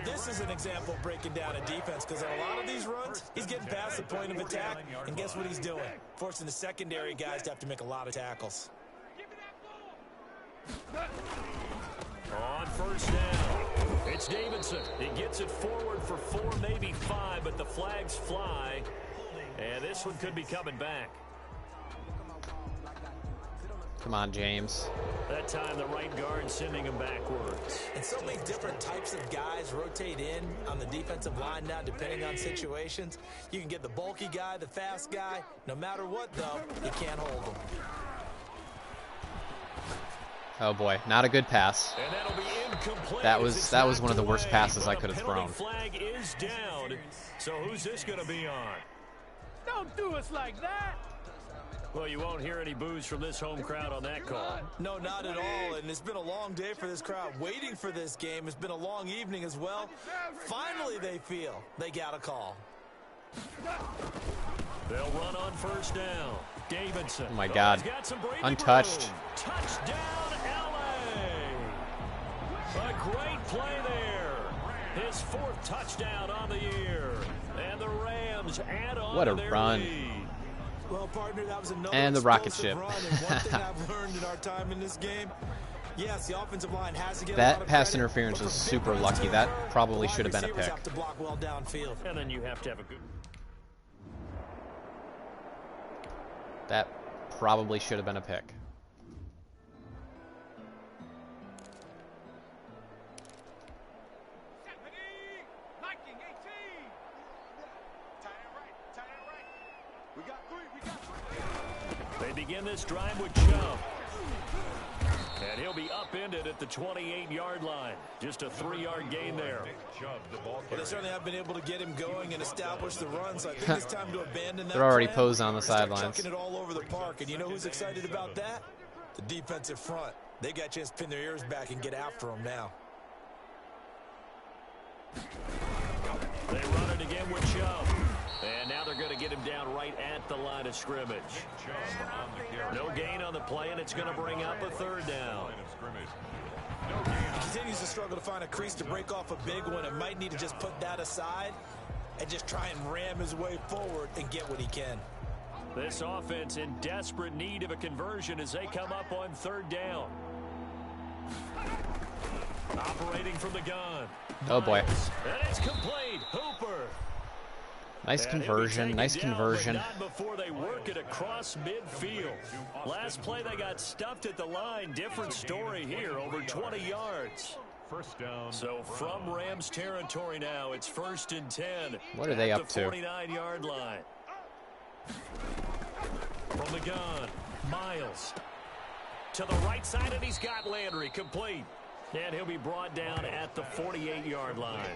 this is an example of breaking down a defense, because on a lot of these runs, he's getting past the point of attack, and guess what he's doing? Forcing the secondary guys to have to make a lot of tackles. On first down, it's Davidson. He gets it forward for 4, maybe 5, but the flags fly, and this one could be coming back. Come on, James. That time the right guard sending him backwards. And so many different types of guys rotate in on the defensive line now, depending on situations. You can get the bulky guy, the fast guy. No matter what, though, you can't hold them. Oh boy, not a good pass. And that'll be incomplete. That was one of the worst passes I could have thrown. Flag is down. So who's this going to be on? Don't do us like that. Well, you won't hear any boos from this home crowd on that call. No, not at all. And it's been a long day for this crowd waiting for this game. It's been a long evening as well. Finally, they feel they got a call. They'll run on first down. Davidson. Oh my God. Untouched. Touchdown, LA. A great play there. His 4th touchdown on the year. And the Rams add on. What a their run. lead. Well, partner, that was another and the rocket ship. run. And one thing I've learned in our time in this game, yes, the offensive line has to get that pass interference was super lucky. That probably should have been a pick. Have to block well downfield. And then you have to have a good. That probably should have been a pick. They begin this drive with Chubb. And he'll be upended at the 28-yard line. Just a 3-yard gain there. Well, they certainly have been able to get him going and establish the run, so I think it's time to abandon that. They're already plan. posed on the Start sidelines. chucking it all over the park, and you know who's excited about that? The defensive front. They got a chance to pin their ears back and get after him now. They run it again with Chubb. And now they're going to get him down right at the line of scrimmage. No gain on the play, and it's going to bring up a 3rd down. He continues to struggle to find a crease to break off a big one, and might need to just put that aside and just try and ram his way forward and get what he can. This offense in desperate need of a conversion as they come up on 3rd down. Operating from the gun. Oh boy. And it's complete. Hooper. Nice conversion, nice conversion. Not before they work it across midfield. Last play they got stuffed at the line. Different story here, over 20 yards. First down. So from Rams territory now, it's 1st and 10. What are they up to? The 49-yard line. From the gun, Miles. To the right side, and he's got Landry complete. And he'll be brought down at the 48-yard line.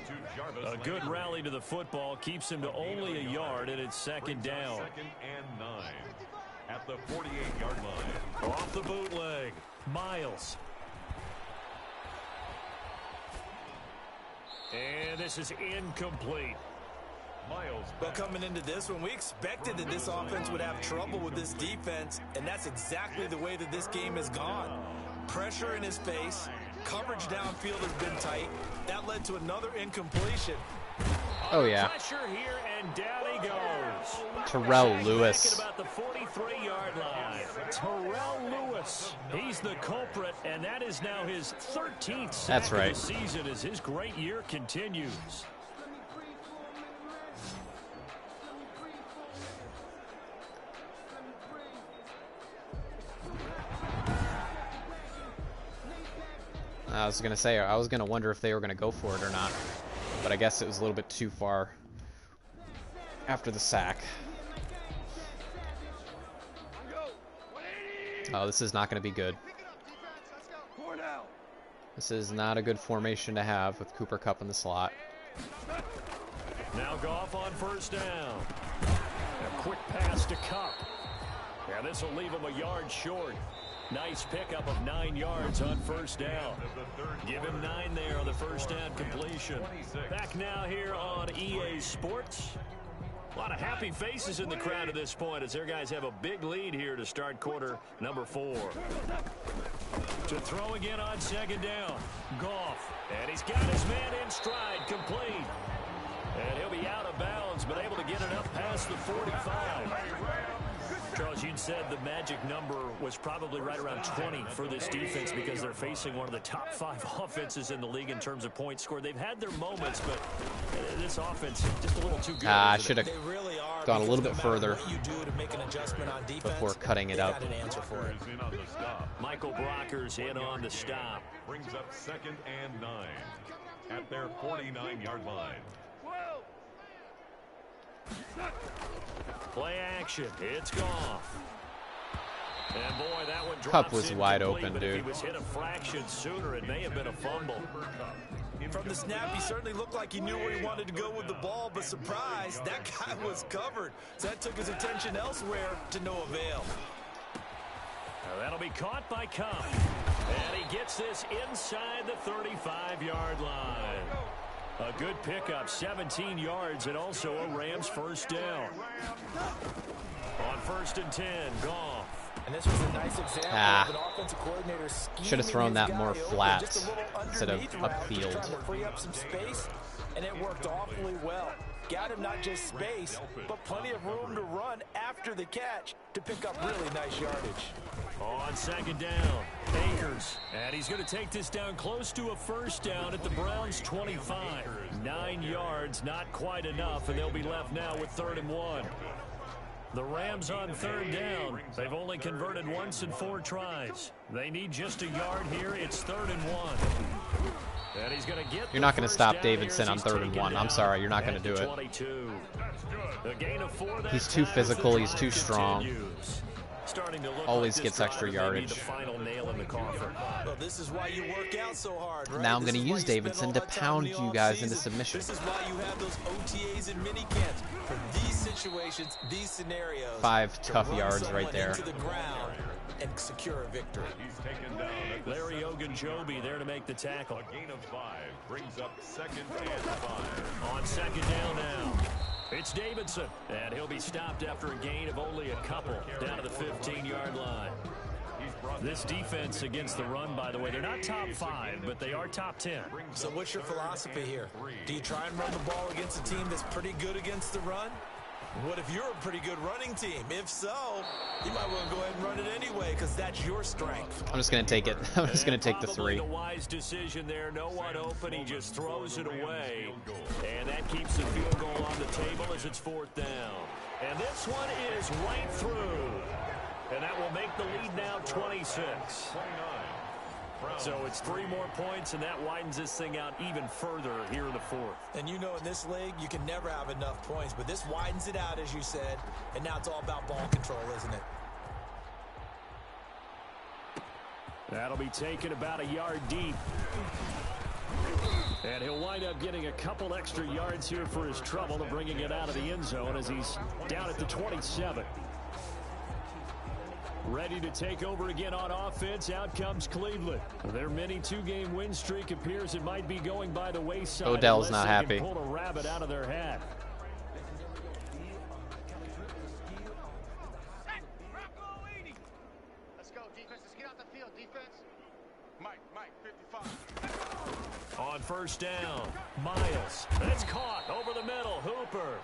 A good rally to the football keeps him to only a yard, and it's 2nd down. 2nd and 9 at the 48-yard line. Off the bootleg, Miles. And this is incomplete. Miles. Well, coming into this one, we expected that this offense would have trouble with this defense, and that's exactly the way that this game has gone. Pressure in his face. Coverage downfield has been tight. That led to another incompletion. Oh yeah. Pressure here, and down he goes. Terrell Lewis. Back at about the 43-yard line. Terrell Lewis. He's the culprit, and that is now his 13th sack That's right. of the season as his great year continues. I was going to say, I was going to wonder if they were going to go for it or not. But I guess it was a little bit too far after the sack. Oh, this is not going to be good. This is not a good formation to have with Cooper Kupp in the slot. Now Goff on 1st down. A quick pass to Kupp. Yeah, this will leave him a yard short. Nice pickup of 9 yards on 1st down. Give him 9 there on the 1st down completion. Back now here on EA Sports. A lot of happy faces in the crowd at this point as their guys have a big lead here to start quarter number 4. To throw again on 2nd down. Goff. And he's got his man in stride. incomplete. And he'll be out of bounds, but able to get it up past the 45. Charles, you'd said the magic number was probably right around 20 for this defense because they're facing one of the top 5 offenses in the league in terms of points scored. They've had their moments, but this offense just a little too good. I should have really gone a little bit further to make an adjustment on defense, before cutting it up. An answer for it. Michael Brockers in on the stop. Brings up 2nd and 9 at their 49-yard line. Play action. It's Goff. And boy, that one drops Cup was wide incomplete, open, but dude. If he was hit a fraction sooner, it may have been a fumble. From the snap, he certainly looked like he knew where he wanted to go with the ball, but surprise, that guy was covered. So that took his attention elsewhere to no avail. Now that'll be caught by Cup. And he gets this inside the 35-yard line. A good pickup, 17 yards, and also a Rams first down. On 1st and 10, Goff. And this was a nice example of an offensive coordinator scheming. Should have thrown that more flat instead of Trying to upfield. free up some space, and it worked awfully well. Got him not just space, but plenty of room to run after the catch to pick up really nice yardage. On 2nd down, Akers. And he's going to take this down close to a first down at the Browns' 25. 9 yards, not quite enough, and they'll be left now with 3rd and 1. The Rams on 3rd down. They've only converted once in 4 tries. They need just a yard here. It's 3rd and 1. And he's going to get. You're not going to stop Davidson on 3rd and 1. I'm sorry, you're not going to do it. He's too physical. He's too strong. Always gets extra yardage. Well, this is why you work out so hard, right? Now I'm going to use Davidson to pound you guys into submission. This is why you have those OTAs and mini camps for these situations, these scenarios. 5 tough yards right there. Into the ground and secure a victory. He's taken down. Larry Ogunjobi there to make the tackle. A gain of 5 brings up 2nd and 5. On 2nd down now. It's Davidson, and he'll be stopped after a gain of only a couple down to the 15-yard line. This defense against the run, by the way, they're not top 5, but they are top 10. So what's your philosophy here? Do you try and run the ball against a team that's pretty good against the run? What if you're a pretty good running team? If so, you might want to go ahead and run it anyway because that's your strength. I'm just going to take it. I'm just going to take the 3. The wise decision there. No one open. He just throws it away. And that keeps the field goal on the table as it's 4th down. And this one is right through. And that will make the lead now 26. So it's 3 more points, and that widens this thing out even further here in the 4th. And you know in this league, you can never have enough points, but this widens it out, as you said, and now it's all about ball control, isn't it? That'll be taken about a yard deep. And he'll wind up getting a couple extra yards here for his trouble of bringing it out of the end zone as he's down at the 27. Ready to take over again on offense. Out comes Cleveland. Their mini 2-game win streak appears it might be going by the wayside. Odell's not happy. Pull a rabbit out of their hat. Let's go, defense. Let's get out the field, defense. Mike, 55. On 1st down, Miles. That's caught over the middle. Hooper.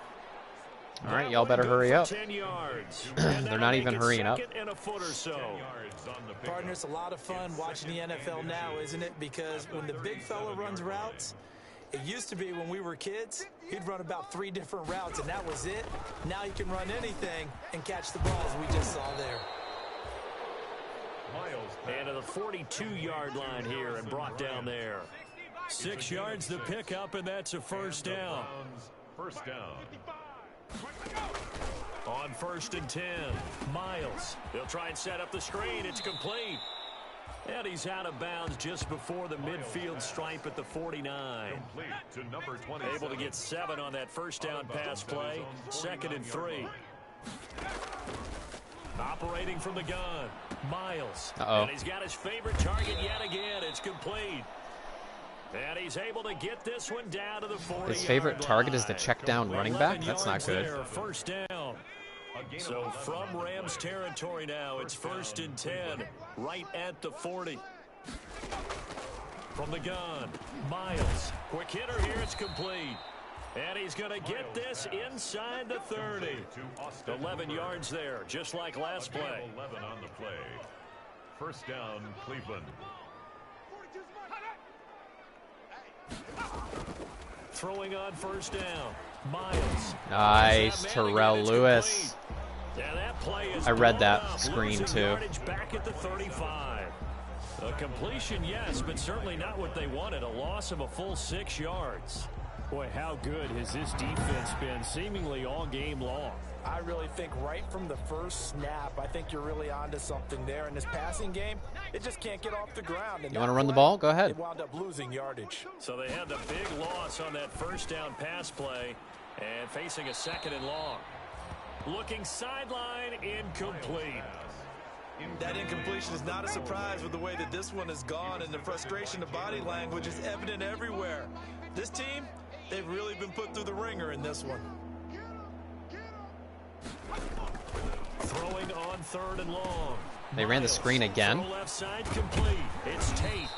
All right, y'all better hurry up. 10 yards. They're not even hurrying up. In a foot or so. Partner, it's a lot of fun watching the NFL now, isn't it? Because when the big fella runs routes, it used to be when we were kids, he'd run about 3 different routes, and that was it. Now he can run anything and catch the balls we just saw there. And to the 42-yard line here and brought down there. 6 yards to pick up, and that's a first down. First down. On 1st and 10, Miles. They'll try and set up the screen. It's complete. And he's out of bounds just before the midfield stripe at the 49. To number 27. Able to get 7 on that first down pass play. 2nd and 3. Operating from the gun, Miles. And he's got his favorite target yet again. It's complete. And he's able to get this one down to the 40. His favorite target is the check down running back? That's not good. First down. So from Rams territory now, it's 1st and 10, right at the 40. From the gun, Miles. Quick hitter here, it's complete. And he's going to get this inside the 30. 11 yards there, just like last play. 11 on the play. First down, Cleveland. Throwing on first down, Miles. Nice, Terrell Lewis. Yeah, that play is I read that up. screen Losing too. Yardage back at the 35. A completion, yes, but certainly not what they wanted. A loss of a full 6 yards. Boy, how good has this defense been seemingly all game long? I really think right from the first snap, I think you're really onto something there. In this passing game, it just can't get off the ground. And You want to run the ball? Go ahead. They wound up losing yardage. So they had the big loss on that first down pass play and facing a 2nd and long. Looking sideline, incomplete. That incompletion is not a surprise with the way that this one has gone, and the frustration of body language is evident everywhere. This team, they've really been put through the ringer in this one. Throwing on 3rd and long. They ran the screen again. Throw left side complete. It's Tate.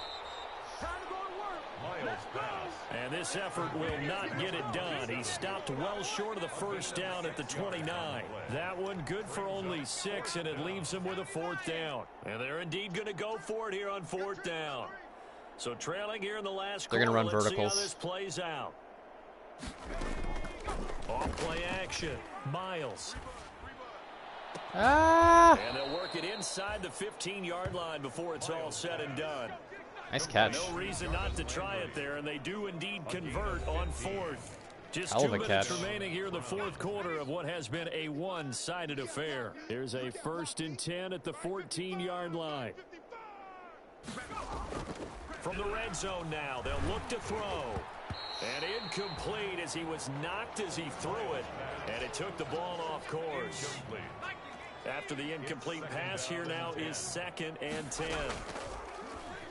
Miles pass. And this effort will not get it done. He stopped well short of the first down at the 29. That one good for only 6, and it leaves him with a 4th down. And they're indeed going to go for it here on 4th down. So trailing here in the last They're going to run quarter, verticals. let's see how this plays out. Off play action. Miles. Ah! And they'll work it inside the 15-yard line before it's all said and done. Nice catch. No reason not to try it there, and they do indeed convert on 4th. Just Hell 2 of a minutes catch. remaining here in the 4th quarter of what has been a one-sided affair. Here's a 1st and 10 at the 14-yard line. From the red zone now, they'll look to throw. And incomplete as he was knocked as he threw it, and it took the ball off course. After the incomplete pass, here now is 2nd and 10.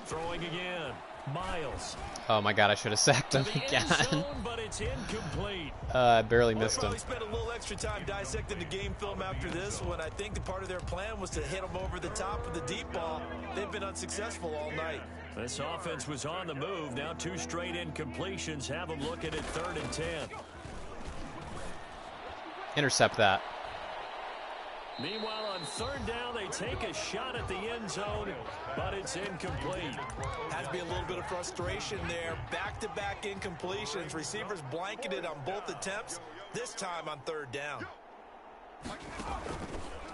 Throwing again, Miles. Oh my God, I should have sacked him To the end again. zone, but it's incomplete. I barely missed him. Probably spent a little extra time dissecting the game film after this one. I think the part of their plan was to hit them over the top of the deep ball. They've been unsuccessful all night. This offense was on the move. Now 2 straight incompletions have them looking at 3rd and 10. Intercept that. Meanwhile, on 3rd down, they take a shot at the end zone, but it's incomplete. Has to be a little bit of frustration there. Back-to-back incompletions. Receivers blanketed on both attempts, this time on 3rd down.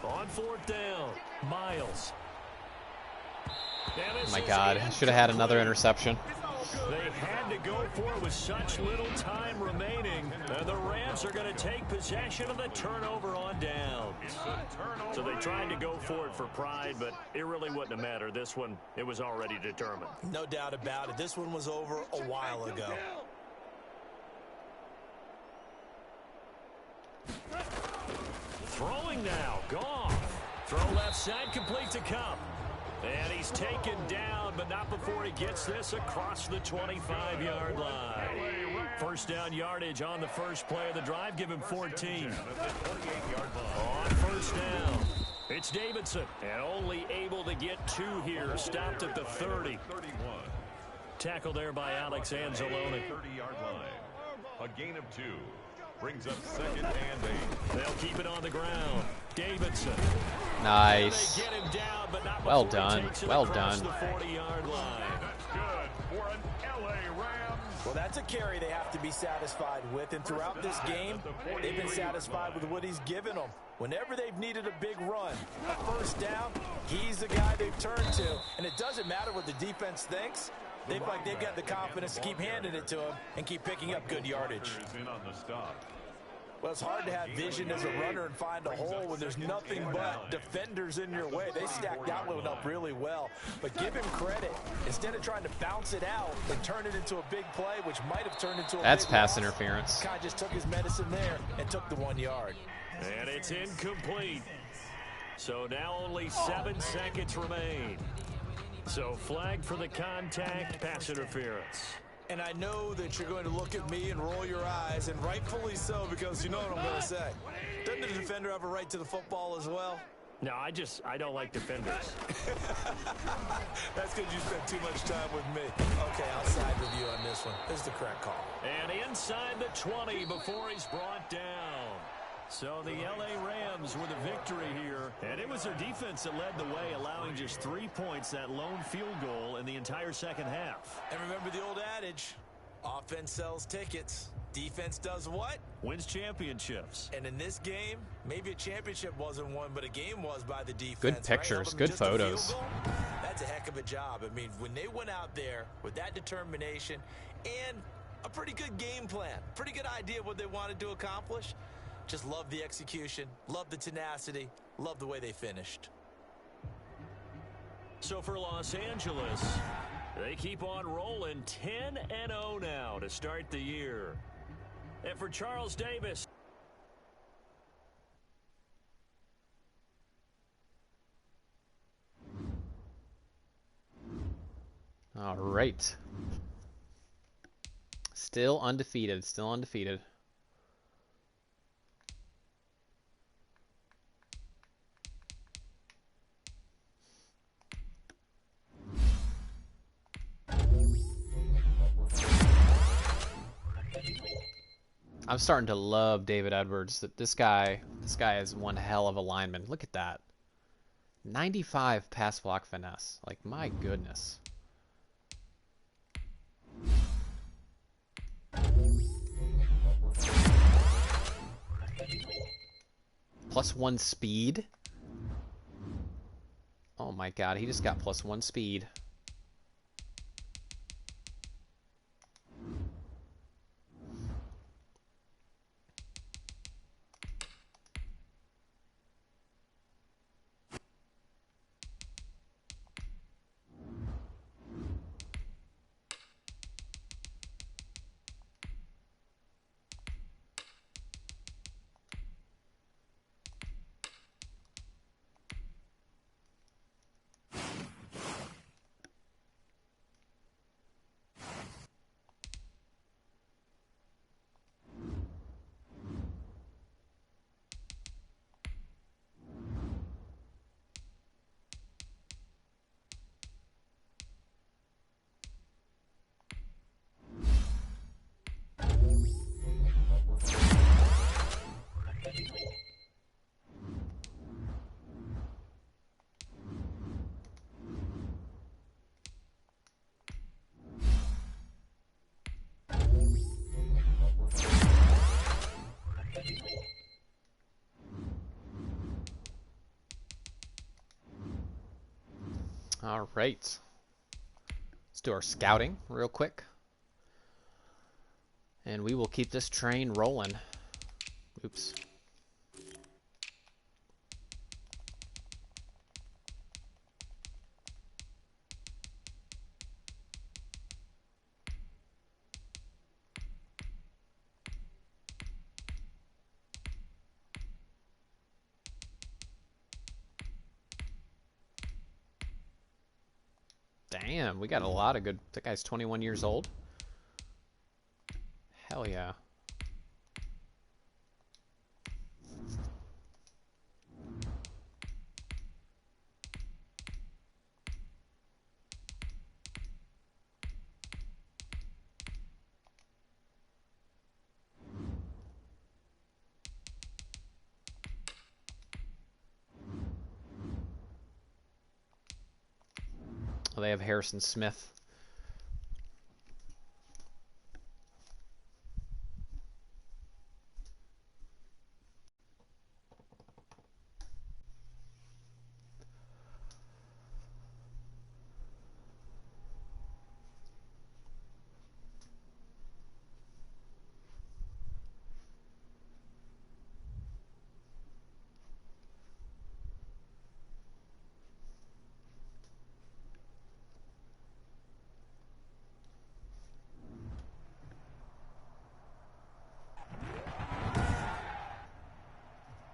On 4th down, Miles. Oh my God, I should have had another interception. They had to go for it with such little time remaining. And the Rams are going to take possession of the turnover on downs. So they tried to go for it for pride, but it really wouldn't have mattered. This one, it was already determined. No doubt about it. This one was over a while ago. Throwing now, Goff. Throw left side, complete to Cup. And he's taken down, but not before he gets this across the 25-yard line. First down yardage on the first play of the drive. Give him 14. On first down, it's Davidson. And only able to get 2 here. Stopped at the 30. Tackle there by Alex Anzalone. 30-yard line. A gain of 2. Brings up 2nd and 8. They'll keep it on the ground. Davidson. Nice. They get him down, but not Well before he done. takes it Well across done. the 40-yard line. That's good for an LA Rams. Well, that's a carry they have to be satisfied with. And throughout this game, they've been satisfied with what he's given them. Whenever they've needed a big run, a first down, he's the guy they've turned to. And it doesn't matter what the defense thinks. They've got the confidence to keep handing it to him and keep picking up good yardage. In on the stop. Well, it's hard to have vision as a runner and find a hole when there's nothing but defenders in your way. They stacked that one up really well. But give him credit. Instead of trying to bounce it out and turn it into a big play, which might have turned into a That's big pass loss, interference. Kai just took his medicine there and took the 1 yard. And it's incomplete. So now only 7 seconds remain. So flag for the contact, pass interference. And I know that you're going to look at me and roll your eyes, and rightfully so, because you know what I'm going to say. Doesn't the defender have a right to the football as well? No, I don't like defenders. That's because you spent too much time with me. Okay, I'll side with you on this one. This is the correct call. And inside the 20 before he's brought down. So the L.A. Rams with a victory here. And it was their defense that led the way, allowing just 3 points, that lone field goal in the entire second half. And remember the old adage, offense sells tickets. Defense does what? Wins championships. And in this game, maybe a championship wasn't won, but a game was by the defense. Good pictures, right? good photos. That's a heck of a job. I mean, when they went out there with that determination and a pretty good game plan, pretty good idea of what they wanted to accomplish, just love the execution, love the tenacity, love the way they finished. So for Los Angeles, they keep on rolling 10-0 now to start the year. And for Charles Davis. All right. Still undefeated, still undefeated. I'm starting to love David Edwards. This guy is one hell of a lineman. Look at that. 95 pass block finesse. Like, my goodness. +1 speed. Oh my god, he just got +1 speed. All right. Let's do our scouting real quick. And we will keep this train rolling. Oops. Damn, we got a lot of good... That guy's 21 years old. Hell yeah. They have Harrison Smith.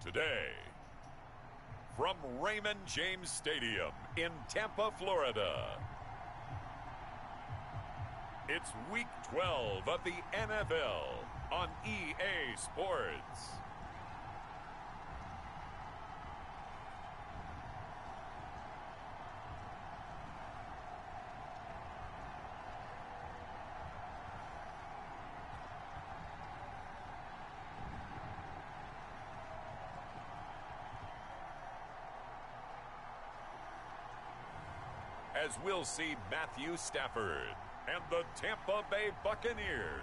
Today, from Raymond James Stadium in Tampa, Florida, it's Week 12 of the NFL on EA Sports. as we'll see Matthew Stafford and the Tampa Bay Buccaneers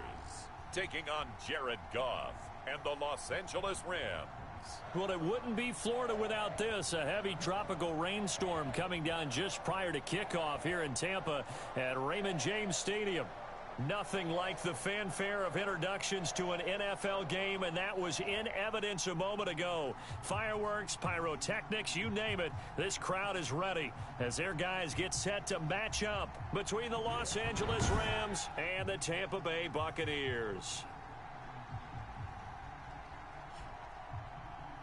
taking on Jared Goff and the Los Angeles Rams. Well, it wouldn't be Florida without this. A heavy tropical rainstorm coming down just prior to kickoff here in Tampa at Raymond James Stadium. Nothing like the fanfare of introductions to an NFL game, and that was in evidence a moment ago. Fireworks, pyrotechnics, you name it. This crowd is ready as their guys get set to match up between the Los Angeles Rams and the Tampa Bay Buccaneers.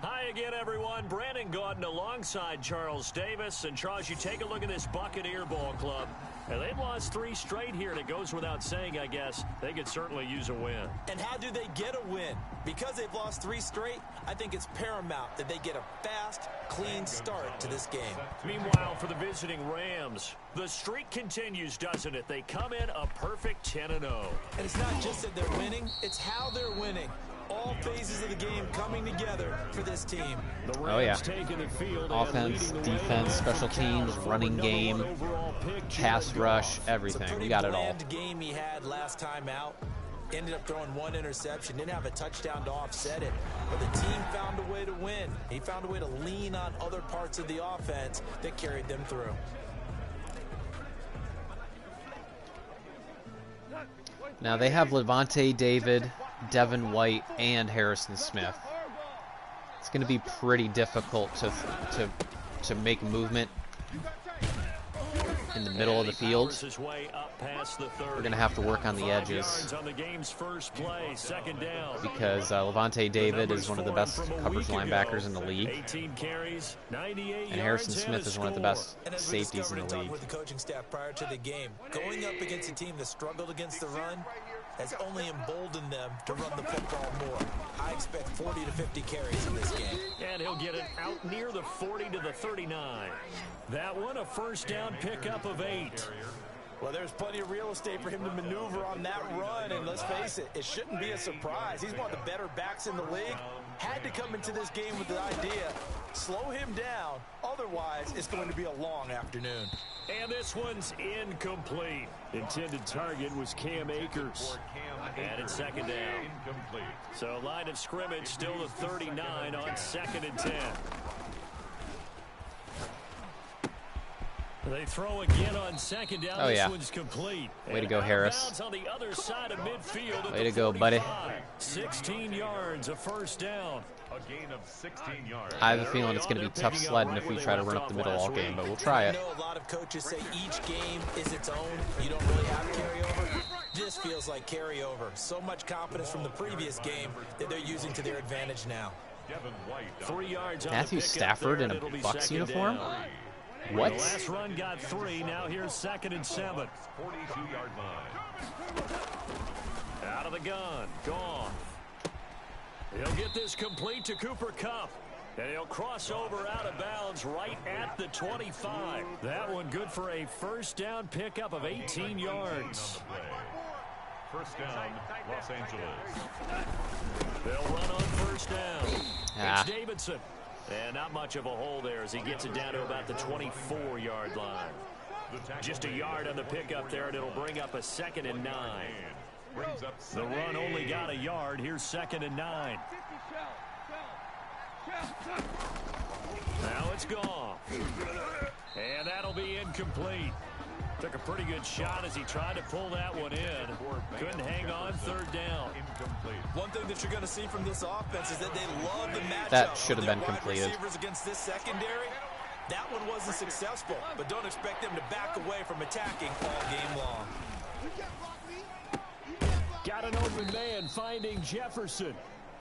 Hi again, everyone. Brandon Gaudin alongside Charles Davis. And, Charles, you take a look at this Buccaneer ball club. And they've lost 3 straight here, and it goes without saying, I guess, they could certainly use a win. And how do they get a win? Because they've lost 3 straight, I think it's paramount that they get a fast, clean start to this game. Meanwhile, for the visiting Rams, the streak continues, doesn't it? They come in a perfect 10-0. And it's not just that they're winning, it's how they're winning. All phases of the game coming together for this team. Oh yeah. Offense, defense, special teams, running game, pass rush, everything. We got it all. It's a pretty bland game he had last time out. Ended up throwing 1 interception. Didn't have a touchdown to offset it. But the team found a way to win. He found a way to lean on other parts of the offense that carried them through. Now they have Levante David, Devin White, and Harrison Smith. It's going to be pretty difficult to make movement in the middle of the field. We're going to have to work on the edges because Levante David is one of the best coverage linebackers in the league, and Harrison Smith is one of the best safeties in the league. With the coaching staff prior to the game, going up against a team that struggled against the run has only emboldened them to run the football more. I expect 40 to 50 carries in this game. And he'll get it out near the 40 to the 39. That one, a first down pickup of 8. Well, there's plenty of real estate for him to maneuver on that run, and let's face it, it shouldn't be a surprise. He's one of the better backs in the league. Had to come into this game with the idea, slow him down, otherwise it's going to be a long afternoon. And this one's incomplete. Intended target was Cam Akers. And it's second down. So line of scrimmage still the 39 on 2nd and 10. They throw again on 2nd down. Oh, yeah. This one's complete. Way to go, Harris. On the other side of midfield Way to go, buddy. 16 yards, a first down. A gain of 16 yards. I have a feeling it's going to be tough sledding if we try to run up the middle all game, but we'll try it. I know a lot of coaches say each game is its own. You don't really have carryover. This feels like carryover. So much confidence from the previous game that they're using to their advantage now. 3 yards on Matthew the pickup Stafford there, in and a it'll be Bucs second uniform? down. What? The last run got 3. Now here's 2nd and 7. 42-yard line. Out of the gun. Gone. He'll get this complete to Cooper Kupp. And he'll cross over out of bounds right at the 25. That one good for a first down pickup of 18 yards. First down, Los Angeles. They'll run on first down. Ah. It's Davidson. And not much of a hole there as he gets it down to about the 24-yard line. Just a yard on the pickup there, and it'll bring up a 2nd and 9. The run only got a yard. Here's 2nd and 9. Now it's gone. And that'll be incomplete. Took a pretty good shot as he tried to pull that one in. Couldn't hang on, 3rd down. One thing that you're going to see from this offense is that they love the matchup. That should have of their been wide completed. receivers against this secondary. That one wasn't successful, but don't expect them to back away from attacking all game long. Got an open man finding Jefferson.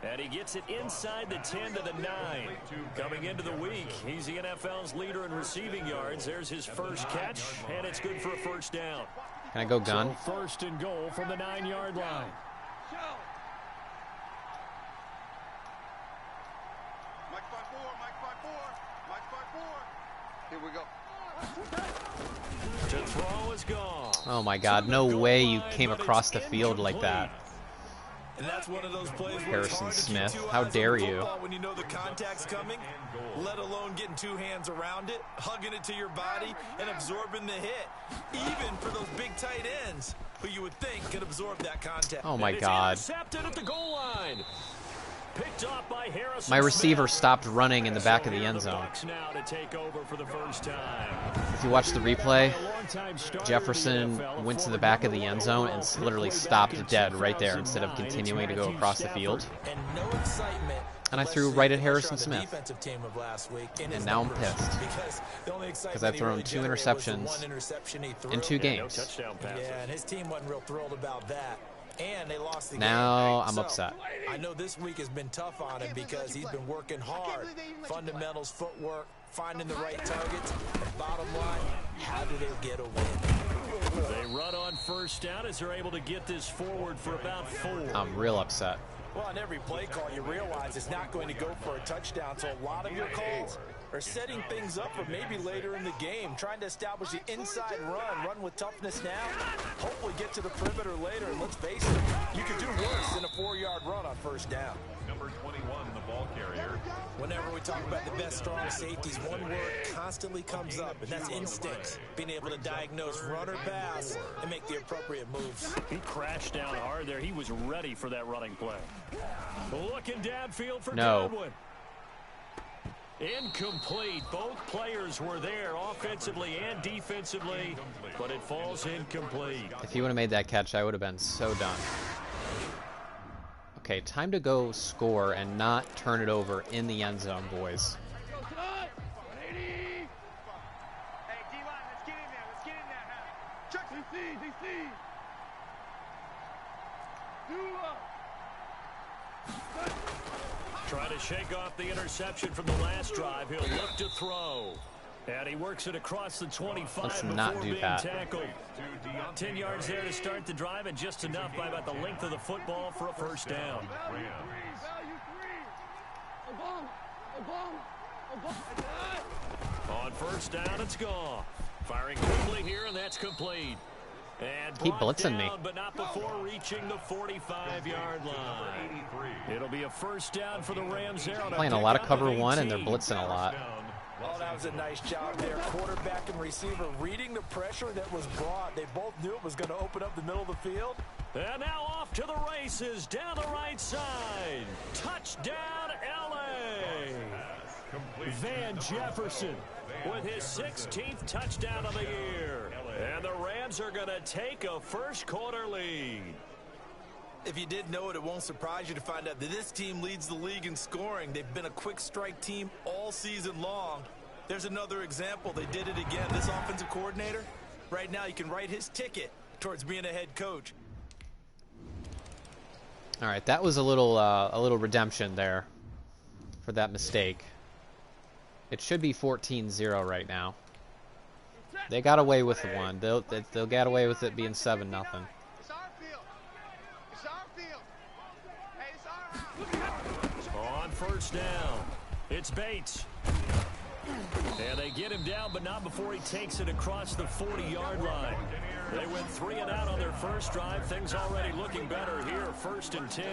And he gets it inside the 10 to the 9. Coming into the week, he's the NFL's leader in receiving yards. There's his first catch, and it's good for a first down. Can I go gun? So 1st and goal from the 9-yard line. Mike 5-4, Mike 5-4, Mike 5-4. Here we go. To throw is gone. Oh my God, no way you came across the field like that. And that's one of those plays where Harrison it's hard Smith, to keep 2 how eyes dare on the you. football when you know the contact's coming, let alone getting 2 hands around it, hugging it to your body, and absorbing the hit. Even for those big tight ends, who you would think could absorb that contact. Oh my God. Intercepted at the goal line. Picked off by Harrison My receiver Smith. stopped running in the back of the end zone. Bucs now to take over for the first time. If you watch the replay, A longtime starter in the Jefferson NFL, went to the former back of the number end one zone overall and pick literally way stopped back in dead right there instead of 2009. continuing to go Matthew across the Stafford. field. And no excitement. And I unless threw you right get at pressure Harrison on the Smith. defensive team of last week in his And now I'm numbers. pissed. Because the only excitement I've he thrown really 2 generated was the interceptions 1 interception he threw. in 2 No games. touchdown passes. Yeah, and his team wasn't real thrilled about that. And they lost the Now game. I'm So, upset. I know this week has been tough on him because he's been working hard. Fundamentals, footwork, finding the right targets. And bottom line, how do they get a win? They run on first down as they're able to get this forward for about 4. I'm real upset. Well, on every play call, you realize it's not going to go for a touchdown, so a lot of your calls are setting things up for maybe later in the game, trying to establish the inside run with toughness now, hopefully get to the perimeter later, and let's face it, you could do worse than a 4-yard run on first down. Number 21, the ball carrier. Whenever we talk about the best strong safeties, one word constantly comes up, and that's instincts. Being able to diagnose run or pass and make the appropriate moves. He crashed down hard there. He was ready for that running play. Looking downfield for No. Godwin. Incomplete. Both players were there offensively and defensively, but it falls incomplete. If he would have made that catch, I would have been so done. Okay, time to go score and not turn it over in the end zone, boys. Hey, D-line, let's get in there. Let's get in there now. Check DC. Trying to shake off the interception from the last drive. He'll look to throw. And he works it across the 25 Let's before not do being that. tackled. 10 yards there to start the drive, and just enough by about the length of the football for a first down. On first down, it's gone. Firing quickly here, and that's complete. And Keep brought blitzing me. down, but not before reaching the 45-yard line. It'll be a first down for the Rams there. On Playing a lot of pickup cover 1, and they're 18. blitzing a lot. Oh, that was a nice job there. Quarterback and receiver reading the pressure that was brought. They both knew it was going to open up the middle of the field. And now off to the races down the right side. Touchdown, L.A. Van Jefferson with his 16th touchdown of the year. And the Rams are going to take a first-quarter lead. If you did know it, it won't surprise you to find out that this team leads the league in scoring. They've been a quick strike team all season long. There's another example. They did it again. This offensive coordinator, right now you can write his ticket towards being a head coach. All right, that was a little redemption there for that mistake. It should be 14-0 right now. They got away with the one. They'll get away with it being 7-0. It's our field. It's our field. Hey, it's our house. On first down, it's Bates. And they get him down, but not before he takes it across the 40-yard line. They went 3 and out on their first drive. Things already looking better here, 1st and 10.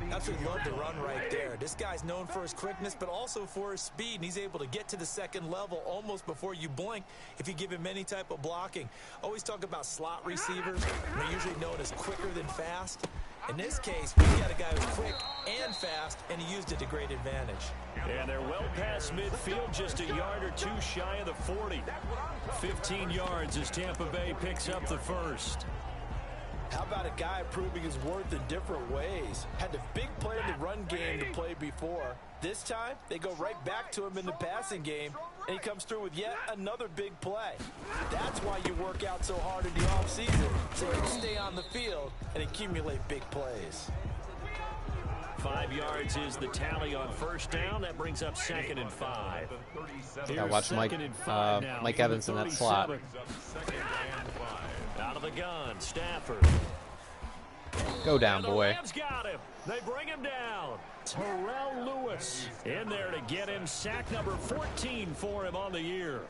That's what you love to run right there. This guy's known for his quickness, but also for his speed, and he's able to get to the second level almost before you blink if you give him any type of blocking. Always talk about slot receivers. They're usually known as quicker than fast. In this case, we got a guy who's quick and fast, and he used it to great advantage. And they're well past midfield, just a yard or two shy of the 40. 15 yards as Tampa Bay picks up the first. How about a guy proving his worth in different ways? Had the big play in the run game to play before. This time, they go right back to him in the passing game, and he comes through with yet another big play. That's why you work out so hard in the offseason, so you can stay on the field and accumulate big plays. 5 yards is the tally on first down. That brings up 2nd and 5. Yeah, watch Mike Evans in that slot. Out of the gun, Stafford. Go down, And the boy. Rams got him. They bring him down. Terrell Lewis in there to get him. Sack number 14 for him on the year.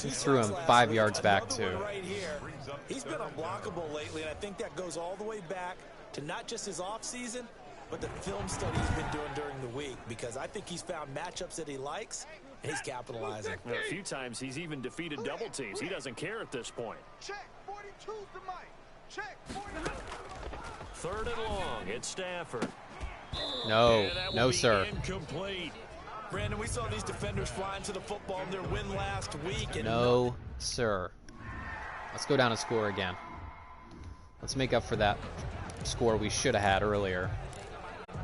He threw him 5 yards back, Another too. one right here. He's been unblockable lately, and I think that goes all the way back to not just his offseason, but the film study he's been doing during the week, because I think he's found matchups that he likes, and he's capitalizing. Well, a few times he's even defeated double teams. He doesn't care at this point. Check, 42's the mic. Check, 42. Third and long, it's Stafford. No, And that will no, be sir. Incomplete. Brandon, we saw these defenders flying to the football in their win last week. And No, sir. Let's go down and score again. Let's make up for that score we should have had earlier.